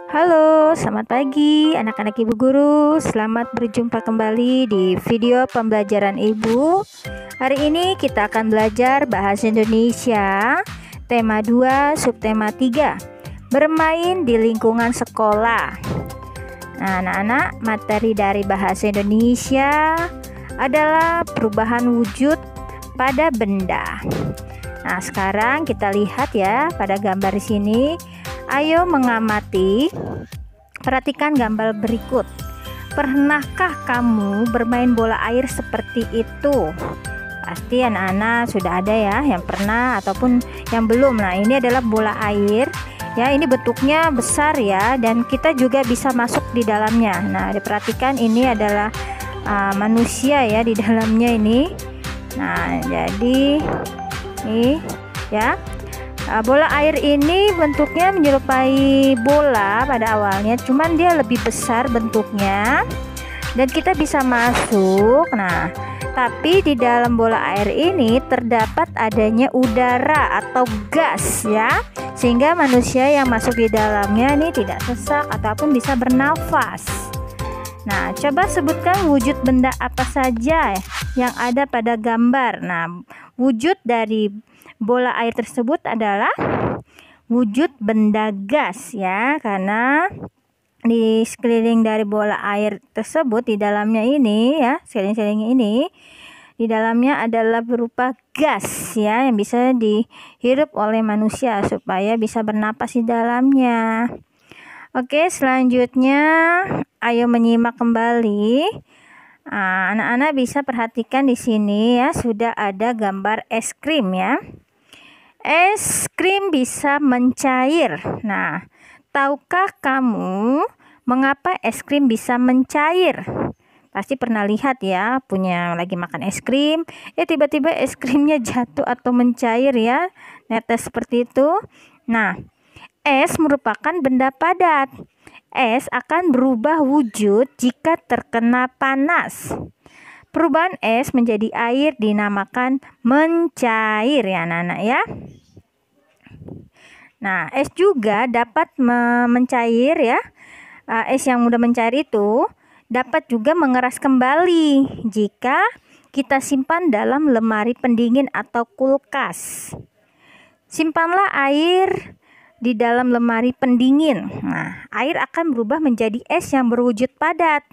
Halo, selamat pagi anak-anak ibu guru. Selamat berjumpa kembali di video pembelajaran ibu. Hari ini kita akan belajar bahasa Indonesia tema 2, subtema 3, bermain di lingkungan sekolah. Nah, anak-anak, materi dari bahasa Indonesia adalah perubahan wujud pada benda. Nah, sekarang kita lihat ya pada gambar di sini. Ayo mengamati, perhatikan gambar berikut. Pernahkah kamu bermain bola air seperti itu? Pasti anak-anak sudah ada ya yang pernah ataupun yang belum. Nah, ini adalah bola air ya, ini bentuknya besar ya, dan kita juga bisa masuk di dalamnya. Nah, diperhatikan ini adalah manusia ya di dalamnya ini. Nah, jadi ini ya, bola air ini bentuknya menyerupai bola pada awalnya, cuman dia lebih besar bentuknya dan kita bisa masuk. Nah, tapi di dalam bola air ini terdapat adanya udara atau gas ya, sehingga manusia yang masuk di dalamnya ini tidak sesak ataupun bisa bernafas. Nah, coba sebutkan wujud benda apa saja yang ada pada gambar. Nah, wujud dari bola air tersebut adalah wujud benda gas ya, karena di sekeliling dari bola air tersebut di dalamnya ini ya, sekeliling ini di dalamnya adalah berupa gas ya, yang bisa dihirup oleh manusia supaya bisa bernapas di dalamnya. Oke, selanjutnya ayo menyimak kembali. Anak-anak bisa perhatikan di sini ya, sudah ada gambar es krim ya. Es krim bisa mencair. Nah, tahukah kamu mengapa es krim bisa mencair? Pasti pernah lihat ya, punya lagi makan es krim, tiba-tiba es krimnya jatuh atau mencair ya, netes seperti itu. Nah, es merupakan benda padat. Es akan berubah wujud jika terkena panas. Perubahan es menjadi air dinamakan mencair ya anak-anak ya. Nah, es juga dapat mencair ya. Es yang mudah mencair itu dapat juga mengeras kembali jika kita simpan dalam lemari pendingin atau kulkas. Simpanlah air di dalam lemari pendingin. Nah, air akan berubah menjadi es yang berwujud padat.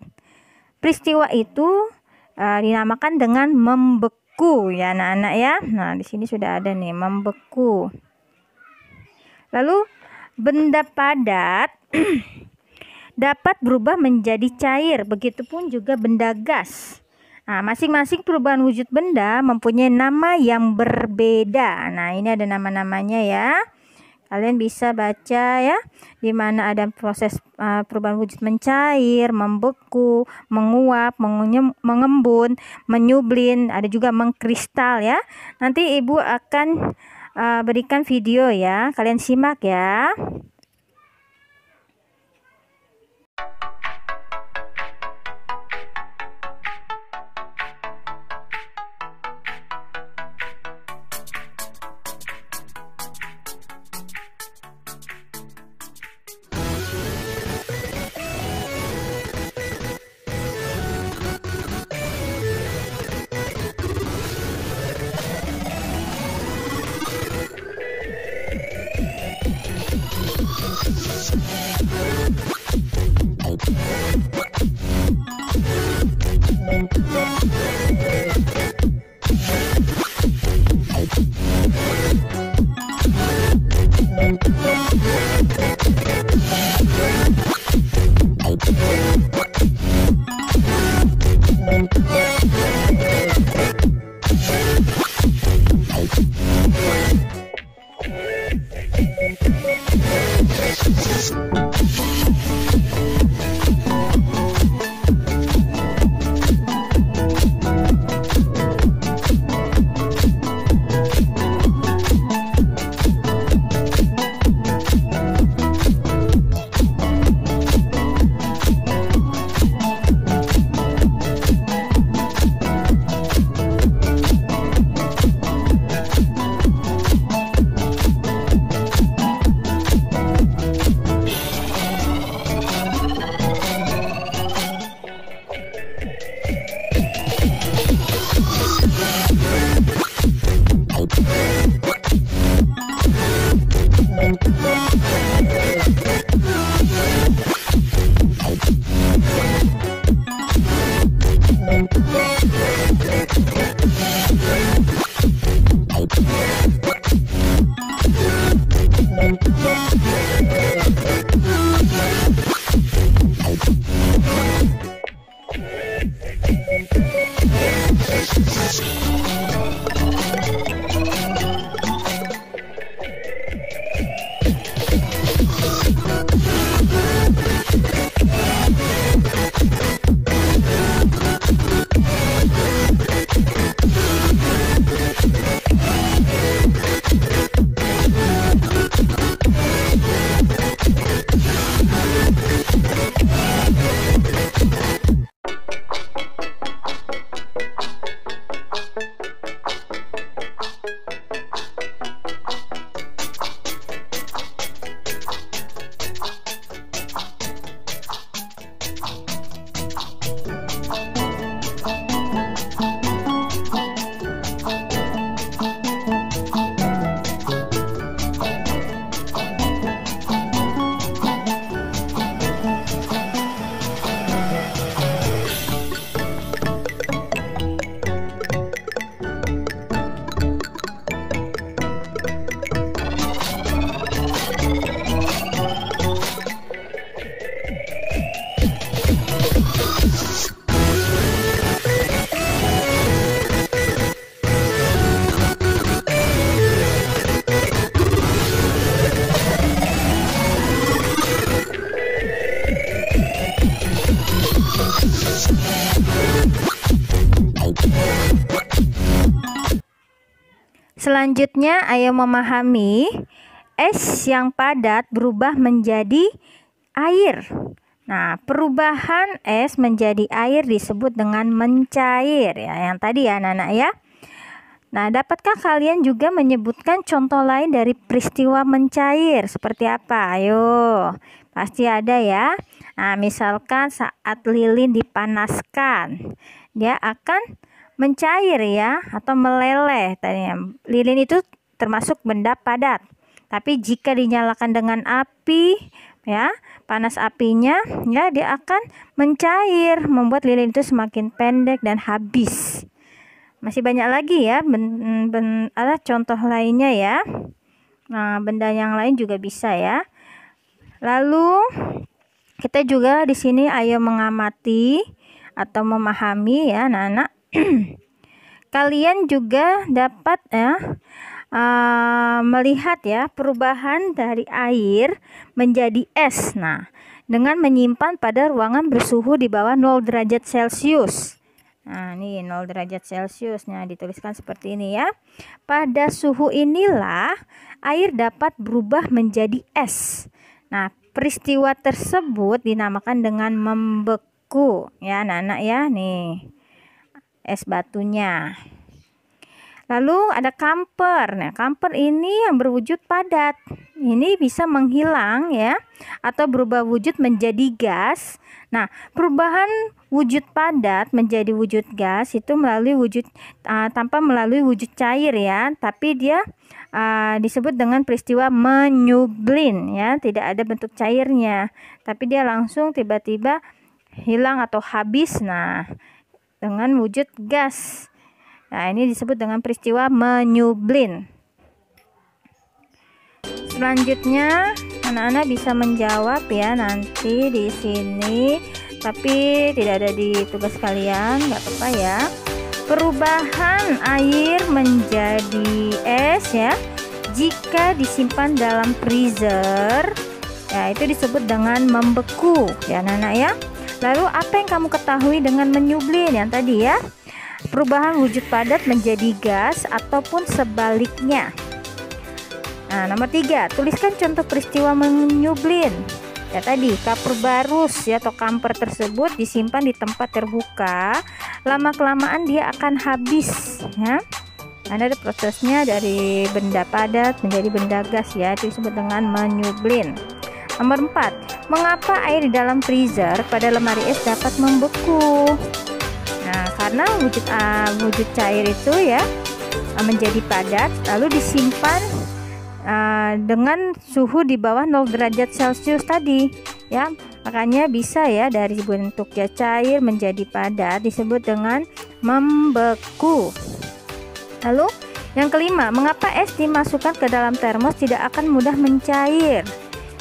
Peristiwa itu dinamakan dengan membeku ya anak-anak ya. Nah, di sini sudah ada nih membeku. Lalu benda padat dapat berubah menjadi cair, begitupun juga benda gas. Nah, masing-masing perubahan wujud benda mempunyai nama yang berbeda. Nah, ini ada nama-namanya ya. Kalian bisa baca ya, di mana ada proses perubahan wujud mencair, membeku, menguap, mengembun, menyublin, ada juga mengkristal ya. Nanti ibu akan berikan video ya, kalian simak ya. Selanjutnya, ayo memahami es yang padat berubah menjadi air. Nah, perubahan es menjadi air disebut dengan mencair ya, yang tadi ya anak-anak ya. Nah, dapatkah kalian juga menyebutkan contoh lain dari peristiwa mencair? Seperti apa? Ayo, pasti ada ya. Nah, misalkan saat lilin dipanaskan, dia akan mencair ya, atau meleleh. Tadinya lilin itu termasuk benda padat. Tapi jika dinyalakan dengan api, ya, panas apinya, ya, dia akan mencair, membuat lilin itu semakin pendek dan habis. Masih banyak lagi ya ada contoh lainnya ya. Nah, benda yang lain juga bisa ya. Lalu kita juga di sini ayo mengamati atau memahami ya anak-anak. Kalian juga dapat ya melihat ya perubahan dari air menjadi es. Nah, dengan menyimpan pada ruangan bersuhu di bawah 0 derajat Celcius. Nah, ini 0 derajat Celcius. Nah, dituliskan seperti ini ya. Pada suhu inilah air dapat berubah menjadi es. Nah, peristiwa tersebut dinamakan dengan membeku ya anak-anak ya. Nih, es batunya. Lalu ada kamper. Nah, kamper ini yang berwujud padat. Ini bisa menghilang ya, atau berubah wujud menjadi gas. Nah, perubahan wujud padat menjadi wujud gas itu melalui wujud tanpa melalui wujud cair ya, tapi dia disebut dengan peristiwa menyublin ya, tidak ada bentuk cairnya, tapi dia langsung tiba-tiba hilang atau habis. Nah, dengan wujud gas. Nah, ini disebut dengan peristiwa menyublin. Selanjutnya, anak-anak bisa menjawab ya nanti di sini, tapi tidak ada di tugas kalian, nggak apa-apa ya. Perubahan air menjadi es ya, jika disimpan dalam freezer, ya itu disebut dengan membeku ya anak-anak ya. Lalu apa yang kamu ketahui dengan menyublin yang tadi ya? Perubahan wujud padat menjadi gas ataupun sebaliknya. Nah, nomor 3, tuliskan contoh peristiwa menyublin. Ya tadi, kapur barus ya atau kamper tersebut disimpan di tempat terbuka, lama-kelamaan dia akan habis ya. Ada prosesnya dari benda padat menjadi benda gas ya, itu disebut dengan menyublin. Nomor 4, mengapa air di dalam freezer pada lemari es dapat membeku? Nah, karena wujud cair itu ya menjadi padat lalu disimpan dengan suhu di bawah 0 derajat Celcius tadi ya, makanya bisa ya dari bentuk cair menjadi padat disebut dengan membeku. Lalu yang kelima, mengapa es dimasukkan ke dalam termos tidak akan mudah mencair?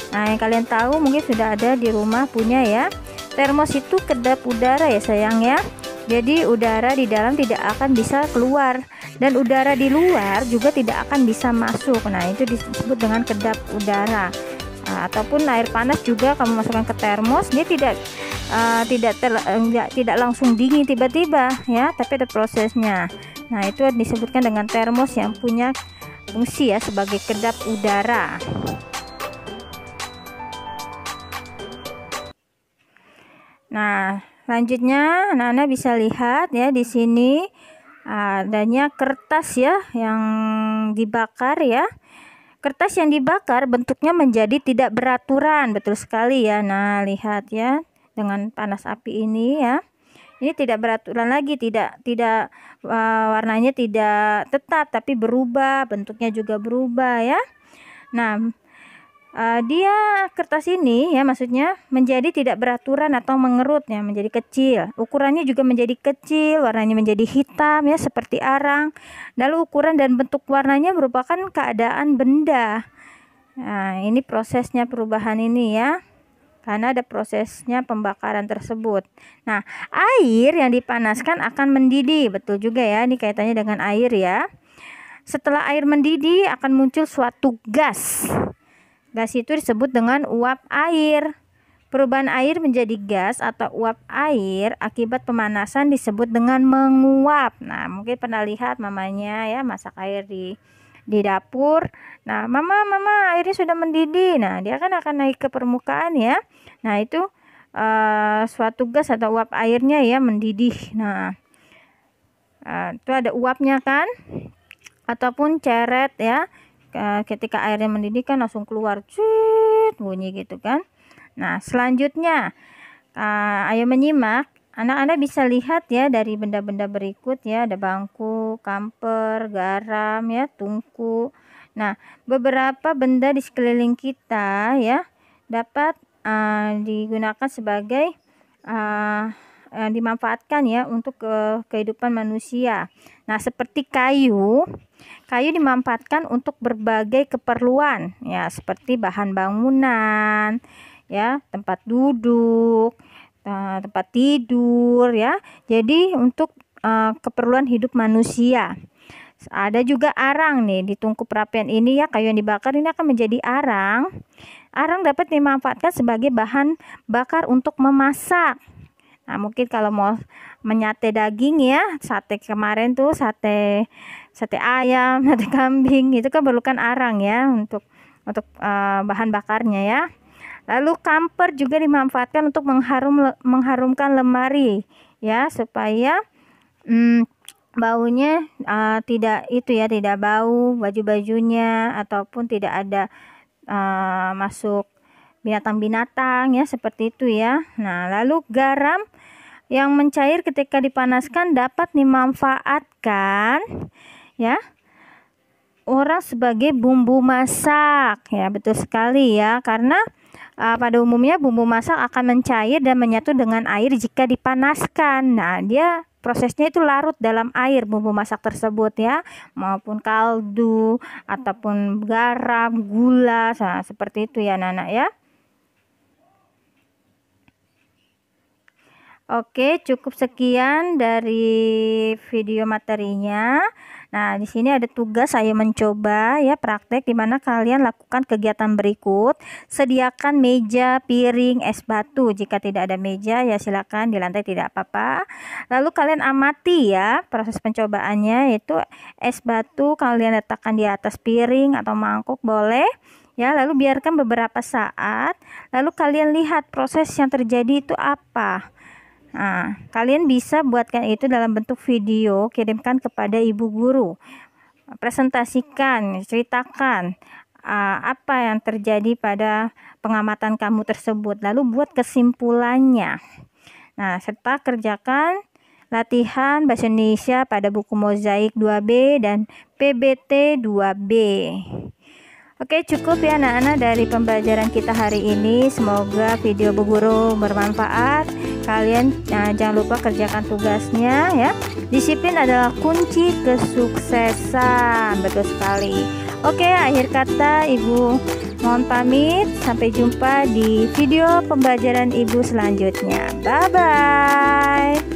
Nah, yang kalian tahu mungkin sudah ada di rumah punya ya, termos itu kedap udara ya sayang ya. Jadi udara di dalam tidak akan bisa keluar dan udara di luar juga tidak akan bisa masuk. Nah, itu disebut dengan kedap udara. Nah, ataupun air panas juga kamu masukkan ke termos, dia tidak langsung dingin tiba-tiba ya, tapi ada prosesnya. Nah, itu disebutkan dengan termos yang punya fungsi ya sebagai kedap udara. Nah, selanjutnya anak-anak bisa lihat ya di sini adanya kertas ya yang dibakar ya. Kertas yang dibakar bentuknya menjadi tidak beraturan, betul sekali ya. Nah, lihat ya dengan panas api ini ya. Ini tidak beraturan lagi, tidak warnanya tidak tetap tapi berubah, bentuknya juga berubah ya. Nah, dia kertas ini ya maksudnya menjadi tidak beraturan atau mengerut ya, menjadi kecil. Ukurannya juga menjadi kecil, warnanya menjadi hitam ya seperti arang. Lalu ukuran dan bentuk warnanya merupakan keadaan benda. Nah, ini prosesnya perubahan ini ya. Karena ada prosesnya pembakaran tersebut. Nah, air yang dipanaskan akan mendidih, betul juga ya. Ini kaitannya dengan air ya. Setelah air mendidih akan muncul suatu gas. Gas itu disebut dengan uap air. Perubahan air menjadi gas atau uap air akibat pemanasan disebut dengan menguap. Nah, mungkin pernah lihat mamanya ya masak air di di dapur. Nah, mama airnya sudah mendidih. Nah, dia kan akan naik ke permukaan ya. Nah, itu suatu gas atau uap airnya ya mendidih. Nah, itu ada uapnya kan, ataupun ceret ya. Ketika airnya mendidih kan langsung keluar cut bunyi gitu kan. Nah, selanjutnya ayo menyimak. Anak-anak bisa lihat ya dari benda-benda berikut ya, ada bangku, kamper, garam ya, tungku. Nah, beberapa benda di sekeliling kita ya dapat digunakan sebagai dimanfaatkan ya untuk kehidupan manusia. Nah, seperti kayu dimanfaatkan untuk berbagai keperluan ya, seperti bahan bangunan ya, tempat duduk, tempat tidur ya. Jadi untuk keperluan hidup manusia. Ada juga arang nih di tungku perapian ini ya, kayu yang dibakar ini akan menjadi arang. Arang dapat dimanfaatkan sebagai bahan bakar untuk memasak. Nah, mungkin kalau mau menyate daging ya, sate kemarin tuh sate ayam, sate kambing, itu kan perlukan arang ya untuk bahan bakarnya ya. Lalu kamper juga dimanfaatkan untuk mengharumkan lemari ya, supaya baunya tidak bau baju-bajunya, ataupun tidak ada masuk binatang-binatang ya, seperti itu ya. Nah, lalu garam yang mencair ketika dipanaskan dapat dimanfaatkan ya orang sebagai bumbu masak ya. Betul sekali ya, karena pada umumnya bumbu masak akan mencair dan menyatu dengan air jika dipanaskan. Nah, dia prosesnya itu larut dalam air bumbu masak tersebut ya, maupun kaldu ataupun garam, gula, nah, seperti itu ya anak-anak ya. Oke, cukup sekian dari video materinya. Nah, di sini ada tugas saya mencoba ya, praktek, di mana kalian lakukan kegiatan berikut. Sediakan meja, piring, es batu. Jika tidak ada meja ya silakan di lantai, tidak apa-apa. Lalu kalian amati ya proses pencobaannya, yaitu es batu kalian letakkan di atas piring atau mangkuk boleh. Ya, lalu biarkan beberapa saat, lalu kalian lihat proses yang terjadi itu apa. Nah, kalian bisa buatkan itu dalam bentuk video, kirimkan kepada ibu guru. Presentasikan, ceritakan apa yang terjadi pada pengamatan kamu tersebut, lalu buat kesimpulannya. Nah, serta kerjakan latihan bahasa Indonesia pada buku Mozaik 2B dan PBT 2B. Oke, cukup ya anak-anak dari pembelajaran kita hari ini. Semoga video Bu Guru bermanfaat. Kalian jangan lupa kerjakan tugasnya ya. Disiplin adalah kunci kesuksesan. Betul sekali. Oke, akhir kata Ibu mohon pamit. Sampai jumpa di video pembelajaran Ibu selanjutnya. Bye bye.